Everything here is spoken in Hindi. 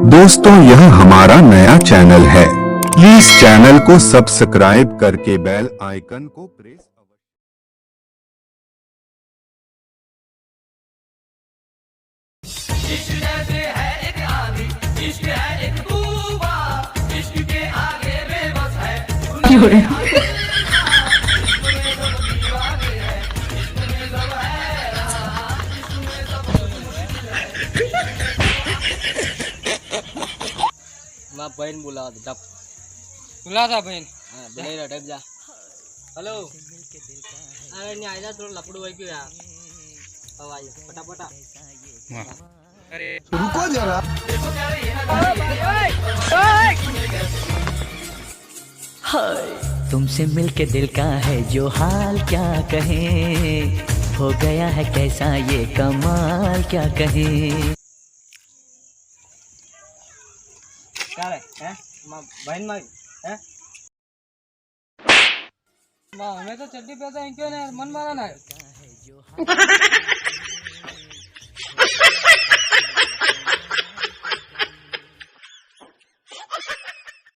दोस्तों, यह हमारा नया चैनल है। प्लीज चैनल को सब्सक्राइब करके बेल आइकन को प्रेस इश्क जैसे है एक आंधी, इश्क है एक तूफान, इश्क के आगे बेबस है। मैं बहन बुला डब बुला था बहन। हाँ बहन डब जा। हेलो अरे नहीं आया थोड़ा लपड़ू भाई क्यों यार। अब आइए फटाफटा। अरे रुको जरा। तुमसे मिलके दिल का है जो हाल क्या कहें, हो गया है कैसा ये कमाल क्या कहें। क्या रे हैं बहन माई हैं हमें तो चड्डी पैसा क्यों नहीं मन मारा ना है।